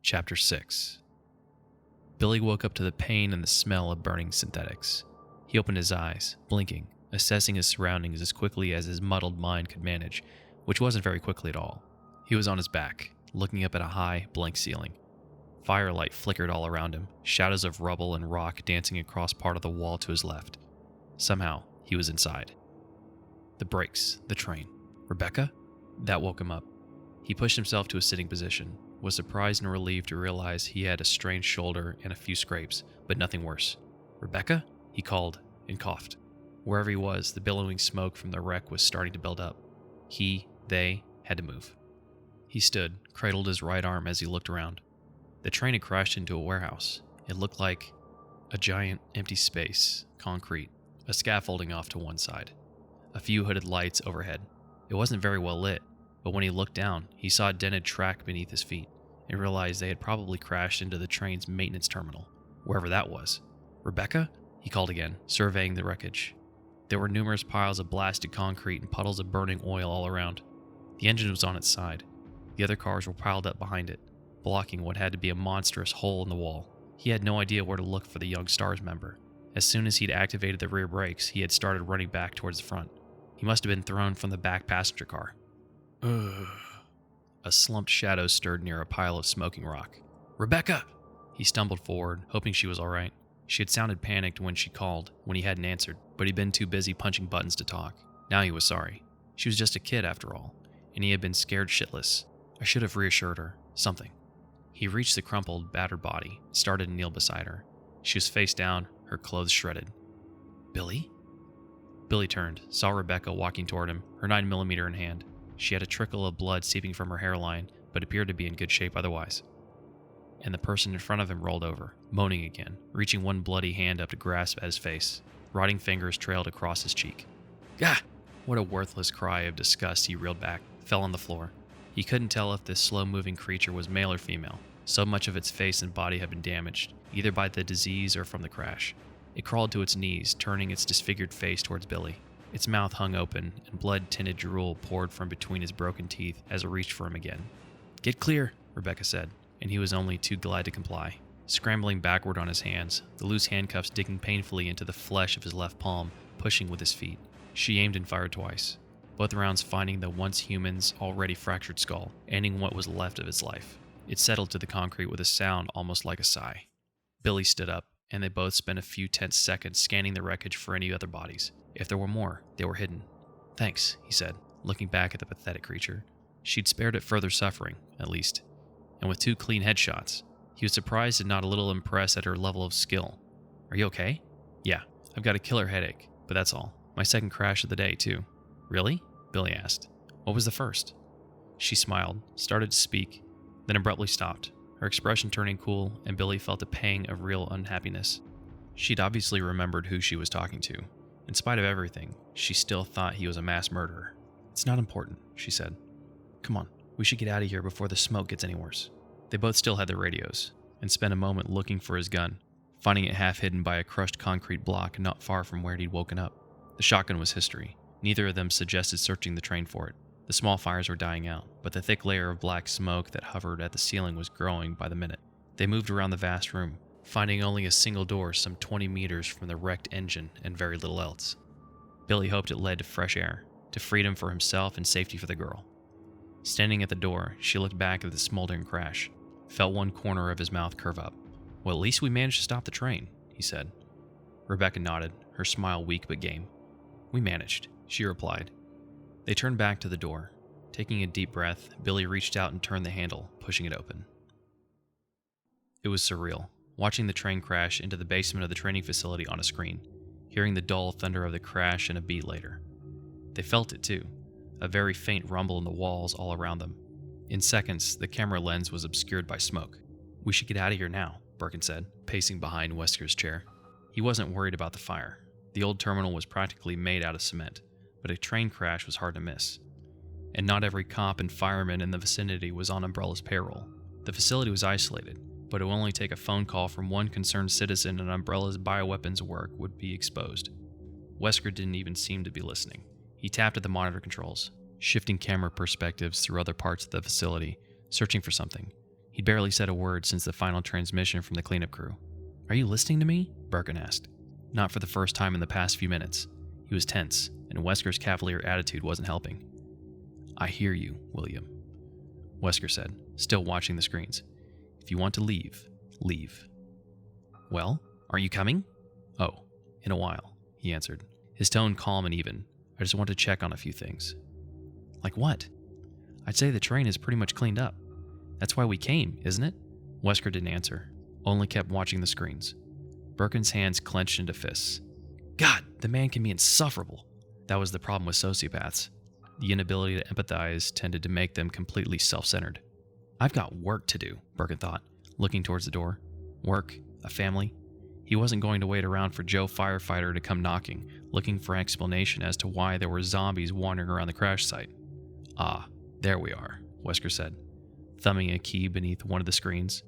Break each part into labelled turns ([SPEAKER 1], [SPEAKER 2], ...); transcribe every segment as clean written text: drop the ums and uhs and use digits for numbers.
[SPEAKER 1] Chapter 6. Billy woke up to the pain and the smell of burning synthetics. He opened his eyes, blinking, assessing his surroundings as quickly as his muddled mind could manage, which wasn't very quickly at all. He was on his back, looking up at a high, blank ceiling. Firelight flickered all around him, shadows of rubble and rock dancing across part of the wall to his left. Somehow, he was inside. The brakes, the train. Rebecca? That woke him up. He pushed himself to a sitting position, was surprised and relieved to realize he had a strained shoulder and a few scrapes, but nothing worse. Rebecca? He called and coughed. Wherever he was, the billowing smoke from the wreck was starting to build up. They had to move. He stood, cradled his right arm as he looked around. The train had crashed into a warehouse. It looked like a giant empty space, concrete, a scaffolding off to one side, a few hooded lights overhead. It wasn't very well lit, but when he looked down, he saw a dented track beneath his feet and realized they had probably crashed into the train's maintenance terminal, wherever that was. Rebecca? He called again, surveying the wreckage. There were numerous piles of blasted concrete and puddles of burning oil all around. The engine was on its side. The other cars were piled up behind it, blocking what had to be a monstrous hole in the wall. He had no idea where to look for the young S.T.A.R.S member. As soon as he'd activated the rear brakes, he had started running back towards the front. He must have been thrown from the back passenger car. Ugh. A slumped shadow stirred near a pile of smoking rock. Rebecca! He stumbled forward, hoping she was all right. She had sounded panicked when she called, when he hadn't answered, but he'd been too busy punching buttons to talk. Now he was sorry. She was just a kid after all, and he had been scared shitless. I should have reassured her. Something. He reached the crumpled, battered body, started to kneel beside her. She was face down, her clothes shredded. Billy? Billy turned, saw Rebecca walking toward him, her 9mm in hand. She had a trickle of blood seeping from her hairline, but appeared to be in good shape otherwise. And the person in front of him rolled over, moaning again, reaching one bloody hand up to grasp at his face. Rotting fingers trailed across his cheek. Gah! What a worthless cry of disgust. He reeled back, fell on the floor. He couldn't tell if this slow-moving creature was male or female. So much of its face and body had been damaged, either by the disease or from the crash. It crawled to its knees, turning its disfigured face towards Billy. Its mouth hung open, and blood-tinted drool poured from between his broken teeth as it reached for him again. Get clear, Rebecca said, and he was only too glad to comply. Scrambling backward on his hands, the loose handcuffs digging painfully into the flesh of his left palm, pushing with his feet. She aimed and fired twice, both rounds finding the once human's already fractured skull, ending what was left of its life. It settled to the concrete with a sound almost like a sigh. Billy stood up, and they both spent a few tense seconds scanning the wreckage for any other bodies. If there were more, they were hidden. Thanks, he said, looking back at the pathetic creature. She'd spared it further suffering, at least. And with 2 clean headshots, he was surprised and not a little impressed at her level of skill. Are you okay? Yeah, I've got a killer headache, but that's all. My second crash of the day, too. Really? Billy asked. What was the first? She smiled, started to speak, then abruptly stopped, her expression turning cool, and Billy felt a pang of real unhappiness. She'd obviously remembered who she was talking to. In spite of everything, she still thought he was a mass murderer. It's not important, she said. Come on, we should get out of here before the smoke gets any worse. They both still had their radios, and spent a moment looking for his gun, finding it half hidden by a crushed concrete block not far from where he'd woken up. The shotgun was history. Neither of them suggested searching the train for it. The small fires were dying out, but the thick layer of black smoke that hovered at the ceiling was growing by the minute. They moved around the vast room, finding only a single door some 20 meters from the wrecked engine and very little else. Billy hoped it led to fresh air, to freedom for himself and safety for the girl. Standing at the door, she looked back at the smoldering crash, felt one corner of his mouth curve up. Well, at least we managed to stop the train, he said. Rebecca nodded, her smile weak but game. We managed, she replied. They turned back to the door. Taking a deep breath, Billy reached out and turned the handle, pushing it open. It was surreal, watching the train crash into the basement of the training facility on a screen, hearing the dull thunder of the crash and a beat later. They felt it too, a very faint rumble in the walls all around them. In seconds, the camera lens was obscured by smoke. We should get out of here now, Birkin said, pacing behind Wesker's chair. He wasn't worried about the fire. The old terminal was practically made out of cement, but a train crash was hard to miss. And not every cop and fireman in the vicinity was on Umbrella's payroll. The facility was isolated, but it would only take a phone call from one concerned citizen and Umbrella's bioweapons work would be exposed. Wesker didn't even seem to be listening. He tapped at the monitor controls, shifting camera perspectives through other parts of the facility, searching for something. He'd barely said a word since the final transmission from the cleanup crew. "Are you listening to me?" Birkin asked. Not for the first time in the past few minutes. He was tense, and Wesker's cavalier attitude wasn't helping. "I hear you, William," Wesker said, still watching the screens. "If you want to leave, leave." "Well, aren't you coming?" "Oh, in a while," he answered, his tone calm and even. "I just want to check on a few things." "Like what?" "I'd say the train is pretty much cleaned up. That's why we came, isn't it?" Wesker didn't answer, only kept watching the screens. Birkin's hands clenched into fists. God, the man can be insufferable. That was the problem with sociopaths. The inability to empathize tended to make them completely self-centered. "I've got work to do," Birkin thought, looking towards the door. Work, a family. He wasn't going to wait around for Joe Firefighter to come knocking, looking for an explanation as to why there were zombies wandering around the crash site. "Ah, there we are," Wesker said, thumbing a key beneath one of the screens.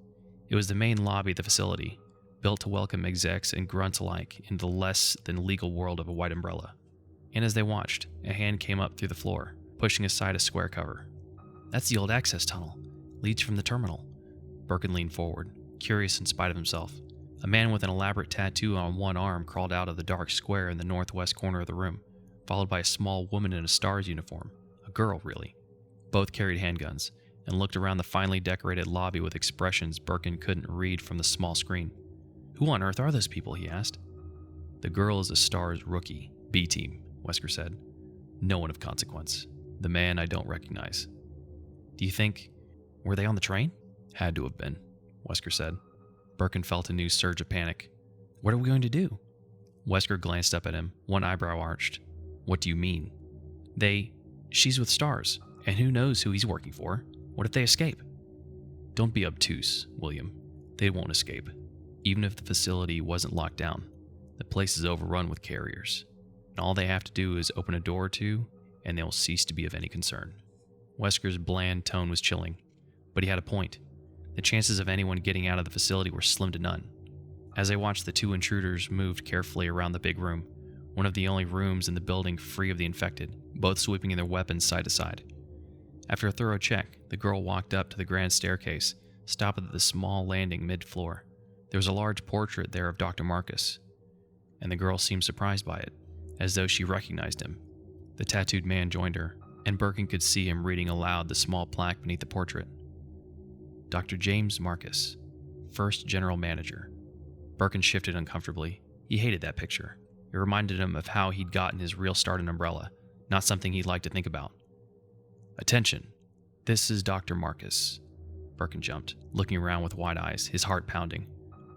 [SPEAKER 1] It was the main lobby of the facility, built to welcome execs and grunts alike into the less than legal world of a white umbrella. And as they watched, a hand came up through the floor, pushing aside a square cover. "That's the old access tunnel. Leads from the terminal." Birkin leaned forward, curious in spite of himself. A man with an elaborate tattoo on one arm crawled out of the dark square in the northwest corner of the room, followed by a small woman in a S.T.A.R.S uniform. A girl, really. Both carried handguns, and looked around the finely decorated lobby with expressions Birkin couldn't read from the small screen. "Who on earth are those people?" he asked. "The girl is a S.T.A.R.S rookie, B-team," Wesker said. "No one of consequence. The man I don't recognize." "Do you think... were they on the train?" "Had to have been," Wesker said. Birkin felt a new surge of panic. "What are we going to do?" Wesker glanced up at him, one eyebrow arched. "What do you mean?" She's with S.T.A.R.S, and who knows who he's working for. What if they escape?" "Don't be obtuse, William. They won't escape. Even if the facility wasn't locked down, the place is overrun with carriers. And all they have to do is open a door or two, and they will cease to be of any concern." Wesker's bland tone was chilling, but he had a point. The chances of anyone getting out of the facility were slim to none. As they watched, the two intruders moved carefully around the big room, one of the only rooms in the building free of the infected, both sweeping their weapons side to side. After a thorough check, the girl walked up to the grand staircase, stopped at the small landing mid-floor. There was a large portrait there of Dr. Marcus, and the girl seemed surprised by it, as though she recognized him. The tattooed man joined her, and Birkin could see him reading aloud the small plaque beneath the portrait. "Dr. James Marcus, first general manager." Birkin shifted uncomfortably. He hated that picture. It reminded him of how he'd gotten his real start in Umbrella, not something he'd like to think about. "Attention, this is Dr. Marcus." Birkin jumped, looking around with wide eyes, his heart pounding.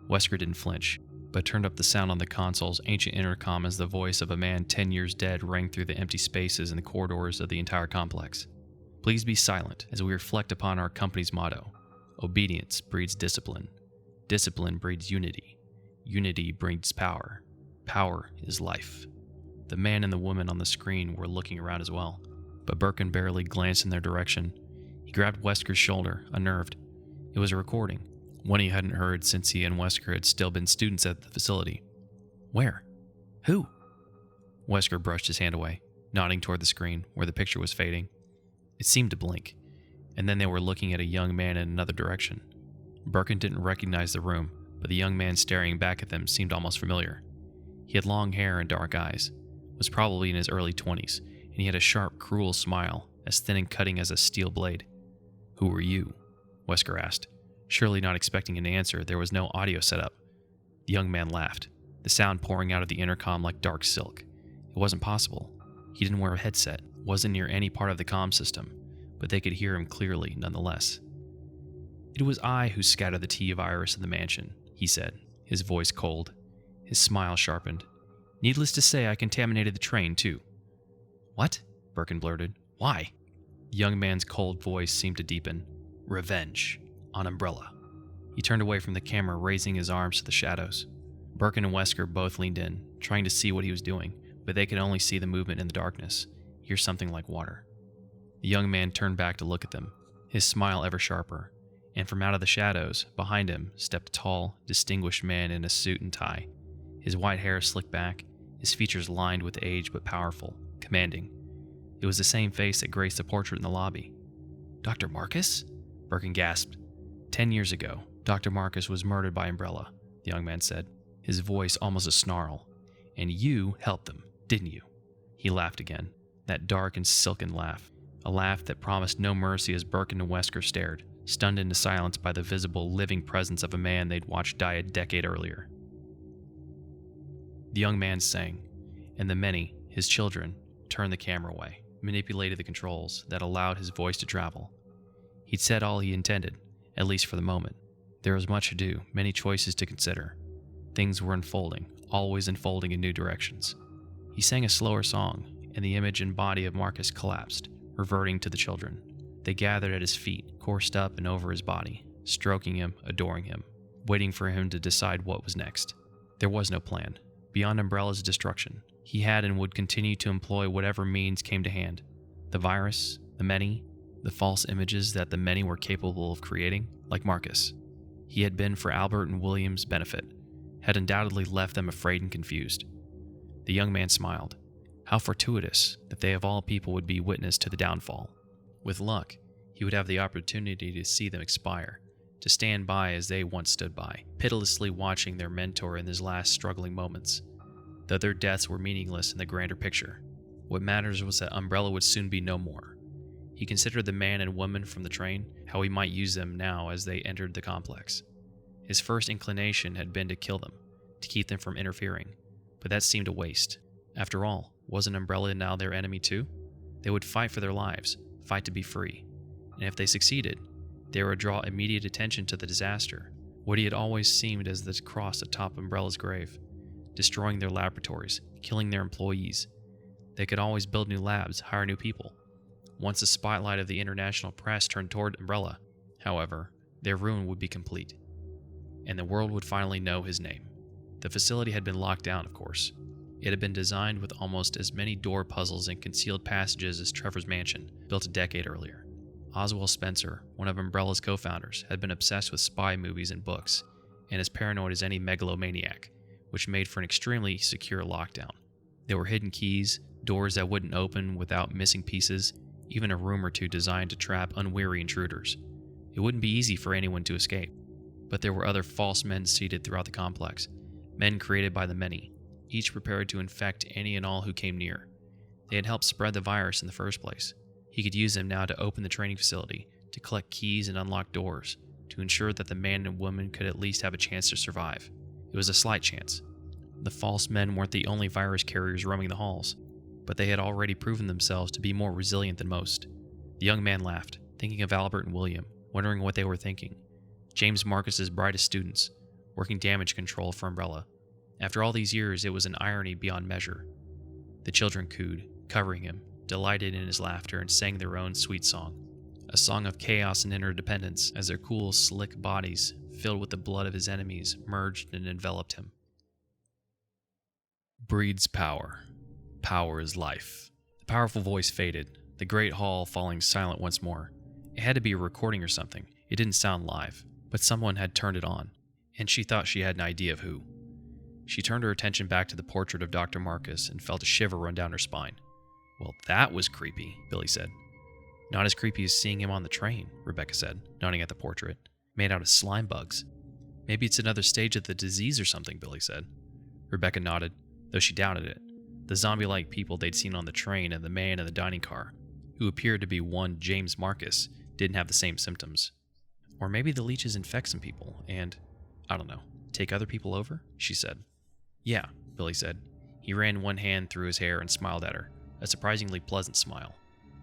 [SPEAKER 1] Wesker didn't flinch, but turned up the sound on the console's ancient intercom as the voice of a man 10 years dead rang through the empty spaces in the corridors of the entire complex. "Please be silent as we reflect upon our company's motto. Obedience breeds discipline. Discipline breeds unity. Unity breeds power. Power is life." The man and the woman on the screen were looking around as well, but Birkin barely glanced in their direction. He grabbed Wesker's shoulder, unnerved. It was a recording, one he hadn't heard since he and Wesker had still been students at the facility. "Where? Who?" Wesker brushed his hand away, nodding toward the screen where the picture was fading. It seemed to blink, and then they were looking at a young man in another direction. Birkin didn't recognize the room, but the young man staring back at them seemed almost familiar. He had long hair and dark eyes, was probably in his early 20s, and he had a sharp, cruel smile, as thin and cutting as a steel blade. "Who are you?" Wesker asked. Surely not expecting an answer, there was no audio set up. The young man laughed, the sound pouring out of the intercom like dark silk. It wasn't possible. He didn't wear a headset, wasn't near any part of the comm system, but they could hear him clearly nonetheless. "It was I who scattered the T-virus in the mansion," he said, his voice cold. His smile sharpened. "Needless to say, I contaminated the train, too." "What?" Birkin blurted. "Why?" The young man's cold voice seemed to deepen. "Revenge. On Umbrella." He turned away from the camera, raising his arms to the shadows. Birkin and Wesker both leaned in, trying to see what he was doing, but they could only see the movement in the darkness, hear something like water. The young man turned back to look at them, his smile ever sharper, and from out of the shadows, behind him, stepped a tall, distinguished man in a suit and tie, his white hair slicked back, his features lined with age but powerful, commanding. It was the same face that graced the portrait in the lobby. "Dr. Marcus?" Birkin gasped. 10 years ago, Dr. Marcus was murdered by Umbrella, the young man said, his voice almost a snarl. And you helped them, didn't you? He laughed again, that dark and silken laugh, a laugh that promised no mercy as Birkin and Wesker stared, stunned into silence by the visible, living presence of a man they'd watched die a decade earlier. The young man sang, and the many, his children, turned the camera away, manipulated the controls that allowed his voice to travel. He'd said all he intended, at least for the moment. There was much to do, many choices to consider. Things were unfolding, always unfolding in new directions. He sang a slower song, and the image and body of Marcus collapsed, reverting to the children. They gathered at his feet, coursed up and over his body, stroking him, adoring him, waiting for him to decide what was next. There was no plan. Beyond Umbrella's destruction, he had and would continue to employ whatever means came to hand. The virus, the many, the false images that the many were capable of creating, like Marcus. He had been for Albert and William's benefit, had undoubtedly left them afraid and confused. The young man smiled. How fortuitous that they of all people would be witness to the downfall. With luck, he would have the opportunity to see them expire, to stand by as they once stood by, pitilessly watching their mentor in his last struggling moments. Though their deaths were meaningless in the grander picture, what matters was that Umbrella would soon be no more. He considered the man and woman from the train, how he might use them now as they entered the complex. His first inclination had been to kill them, to keep them from interfering, but that seemed a waste. After all, wasn't Umbrella now their enemy too? They would fight for their lives, fight to be free, and if they succeeded, they would draw immediate attention to the disaster, what he had always seemed as the cross atop Umbrella's grave, destroying their laboratories, killing their employees. They could always build new labs, hire new people. Once the spotlight of the international press turned toward Umbrella, however, their ruin would be complete, and the world would finally know his name. The facility had been locked down, of course. It had been designed with almost as many door puzzles and concealed passages as Trevor's mansion, built a decade earlier. Oswald Spencer, one of Umbrella's co-founders, had been obsessed with spy movies and books, and as paranoid as any megalomaniac, which made for an extremely secure lockdown. There were hidden keys, doors that wouldn't open without missing pieces, even a room or two designed to trap unwary intruders. It wouldn't be easy for anyone to escape, but there were other false men seated throughout the complex, men created by the many, each prepared to infect any and all who came near. They had helped spread the virus in the first place. He could use them now to open the training facility, to collect keys and unlock doors, to ensure that the man and woman could at least have a chance to survive. It was a slight chance. The false men weren't the only virus carriers roaming the halls, but they had already proven themselves to be more resilient than most. The young man laughed, thinking of Albert and William, wondering what they were thinking. James Marcus's brightest students, working damage control for Umbrella. After all these years, it was an irony beyond measure. The children cooed, covering him, delighted in his laughter, and sang their own sweet song. A song of chaos and interdependence as their cool, slick bodies, filled with the blood of his enemies, merged and enveloped him. Breeds power. Power is life. The powerful voice faded, the great hall falling silent once more. It had to be a recording or something. It didn't sound live, but someone had turned it on, and she thought she had an idea of who. She turned her attention back to the portrait of Dr. Marcus and felt a shiver run down her spine. Well, that was creepy, Billy said. Not as creepy as seeing him on the train, Rebecca said, nodding at the portrait, made out of slime bugs. Maybe it's another stage of the disease or something, Billy said. Rebecca nodded, though she doubted it. The zombie-like people they'd seen on the train and the man in the dining car, who appeared to be one James Marcus, didn't have the same symptoms. Or maybe the leeches infect some people and, I don't know, take other people over, she said. Yeah, Billy said. He ran one hand through his hair and smiled at her, a surprisingly pleasant smile.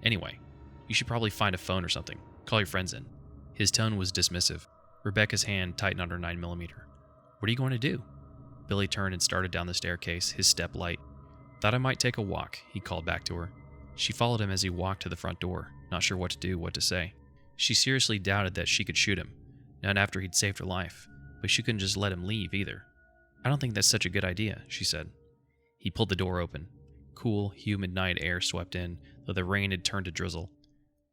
[SPEAKER 1] Anyway, you should probably find a phone or something. Call your friends in. His tone was dismissive. Rebecca's hand tightened on her 9mm. What are you going to do? Billy turned and started down the staircase, his step light. Thought I might take a walk, he called back to her. She followed him as he walked to the front door, not sure what to do, what to say. She seriously doubted that she could shoot him, not after he'd saved her life, but she couldn't just let him leave either. I don't think that's such a good idea, she said. He pulled the door open. Cool, humid night air swept in, though the rain had turned to drizzle.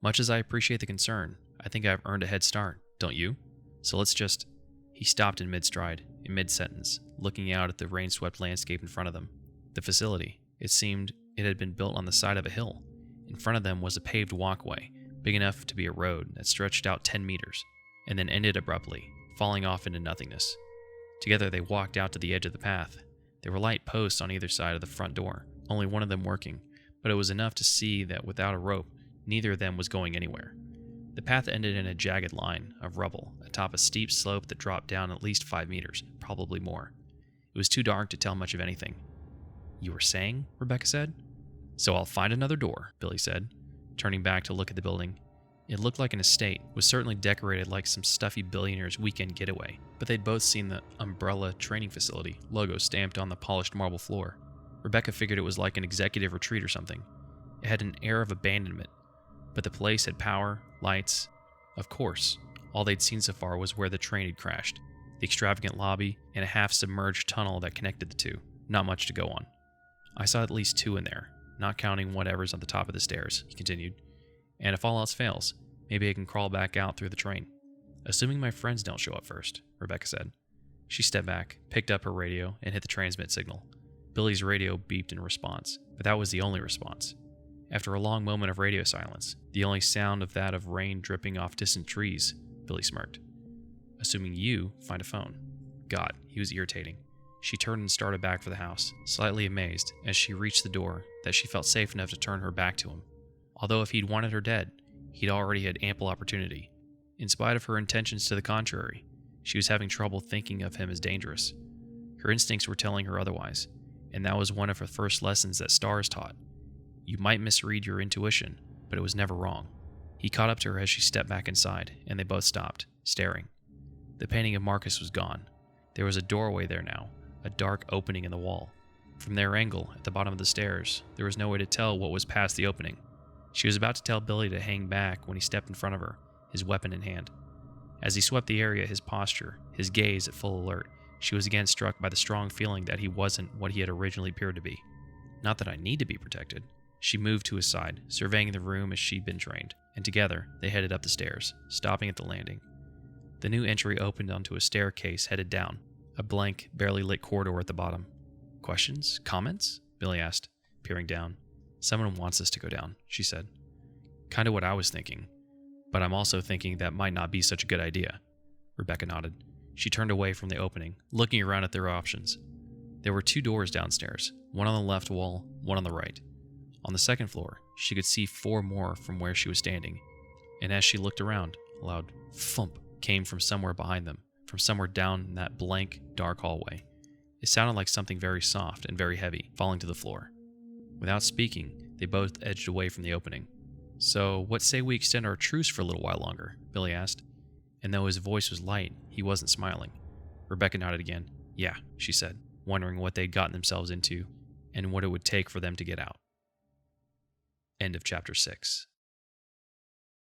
[SPEAKER 1] Much as I appreciate the concern, I think I've earned a head start, don't you? So let's just... He stopped in mid-stride, in mid-sentence, looking out at the rain-swept landscape in front of them. The facility, it seemed it had been built on the side of a hill. In front of them was a paved walkway, big enough to be a road, that stretched out 10 meters. and then ended abruptly, falling off into nothingness. Together they walked out to the edge of the path. There were light posts on either side of the front door, only one of them working, but it was enough to see that without a rope, neither of them was going anywhere. The path ended in a jagged line of rubble atop a steep slope that dropped down at least 5 meters, probably more. It was too dark to tell much of anything. "You were saying?" Rebecca said. "So I'll find another door," Billy said, turning back to look at the building. It looked like an estate, was certainly decorated like some stuffy billionaire's weekend getaway, but they'd both seen the Umbrella Training Facility logo stamped on the polished marble floor. Rebecca figured it was like an executive retreat or something. It had an air of abandonment, but the place had power, lights. Of course, all they'd seen so far was where the train had crashed, the extravagant lobby, and a half-submerged tunnel that connected the two. Not much to go on. "I saw at least 2 in there, not counting whatever's on the top of the stairs," he continued. "And if all else fails, maybe I can crawl back out through the train. Assuming my friends don't show up first," Rebecca said. She stepped back, picked up her radio, and hit the transmit signal. Billy's radio beeped in response, but that was the only response. After a long moment of radio silence, the only sound of that of rain dripping off distant trees, Billy smirked. "Assuming you find a phone." God, he was irritating. She turned and started back for the house, slightly amazed as she reached the door that she felt safe enough to turn her back to him. Although if he'd wanted her dead, he'd already had ample opportunity. In spite of her intentions to the contrary, she was having trouble thinking of him as dangerous. Her instincts were telling her otherwise, and that was one of her first lessons that S.T.A.R.S taught. You might misread your intuition, but it was never wrong. He caught up to her as she stepped back inside, and they both stopped, staring. The painting of Marcus was gone. There was a doorway there now, a dark opening in the wall. From their angle, at the bottom of the stairs, there was no way to tell what was past the opening. She was about to tell Billy to hang back when he stepped in front of her, his weapon in hand. As he swept the area, his posture, his gaze at full alert, she was again struck by the strong feeling that he wasn't what he had originally appeared to be. "Not that I need to be protected." She moved to his side, surveying the room as she'd been trained, and together they headed up the stairs, stopping at the landing. The new entry opened onto a staircase headed down, a blank, barely lit corridor at the bottom. "Questions? Comments?" Billy asked, peering down. "Someone wants us to go down," she said. "Kinda what I was thinking, but I'm also thinking that might not be such a good idea." Rebecca nodded. She turned away from the opening, looking around at their options. There were 2 doors downstairs, one on the left wall, one on the right. On the second floor, she could see 4 more from where she was standing, and as she looked around, a loud thump came from somewhere behind them, from somewhere down that blank, dark hallway. It sounded like something very soft and very heavy, falling to the floor. Without speaking, they both edged away from the opening. "So, what say we extend our truce for a little while longer?" Billy asked. And though his voice was light, he wasn't smiling. Rebecca nodded again. "Yeah," she said, wondering what they'd gotten themselves into, and what it would take for them to get out. End of chapter 6.